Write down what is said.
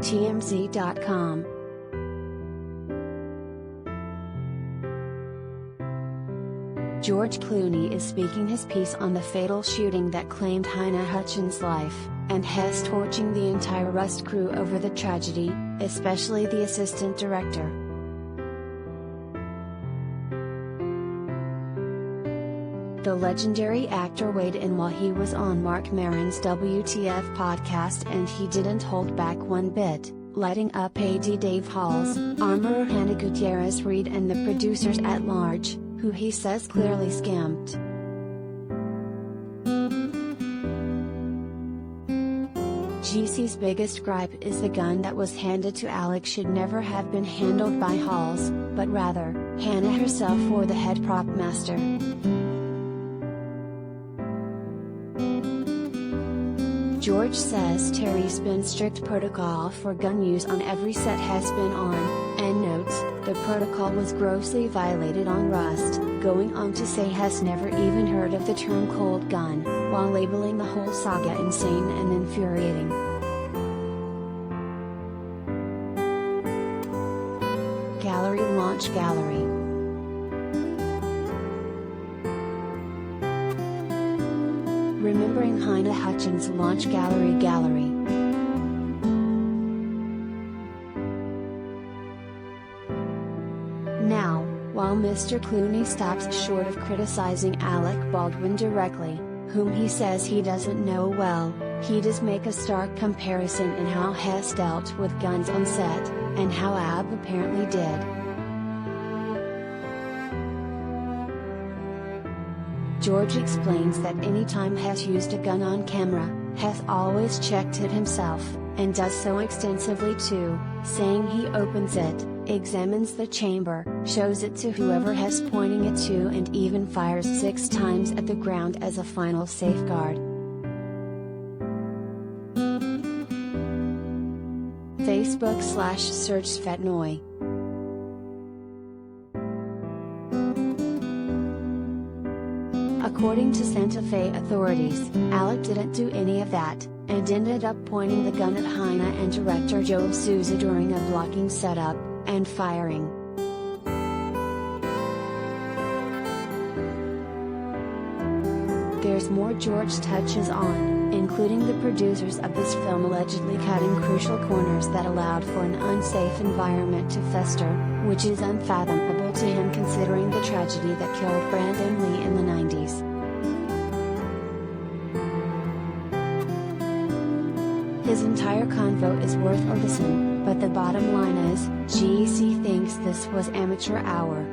TMZ.com. George Clooney is speaking his piece on the fatal shooting that claimed Halyna Hutchins' life, and has torching the entire Rust crew over the tragedy, especially the assistant director. The legendary actor weighed in while he was on Marc Maron's WTF podcast, and he didn't hold back one bit, lighting up AD Dave Hall's armorer Hannah Gutierrez-Reed and the producers at large, who he says clearly scammed. GC's biggest gripe is the gun that was handed to Alex should never have been handled by Halls, but rather, Hannah herself or the head prop master. George says Terry's been strict protocol for gun use on every set has been on, and notes, the protocol was grossly violated on Rust, going on to say has never even heard of the term cold gun, while labeling the whole saga insane and infuriating. Gallery Launch Gallery. Remembering Halyna Hutchins Launch Gallery. Now, while Mr. Clooney stops short of criticizing Alec Baldwin directly, whom he says he doesn't know well, he does make a stark comparison in how Hess dealt with guns on set, and how Ab apparently did. George explains that anytime Hess used a gun on camera, Hess always checked it himself, and does so extensively too, saying he opens it, examines the chamber, shows it to whoever Hess pointing it to, and even fires 6 times at the ground as a final safeguard. Facebook/search Svetnoy. According to Santa Fe authorities, Alec didn't do any of that, and ended up pointing the gun at Halyna and director Joel Souza during a blocking setup, and firing. There's more George touches on, including the producers of this film allegedly cutting crucial corners that allowed for an unsafe environment to fester, which is unfathomable to him considering the tragedy that killed Brandon Lee in the 90s. His entire convo is worth a listen, but the bottom line is, GC thinks this was amateur hour.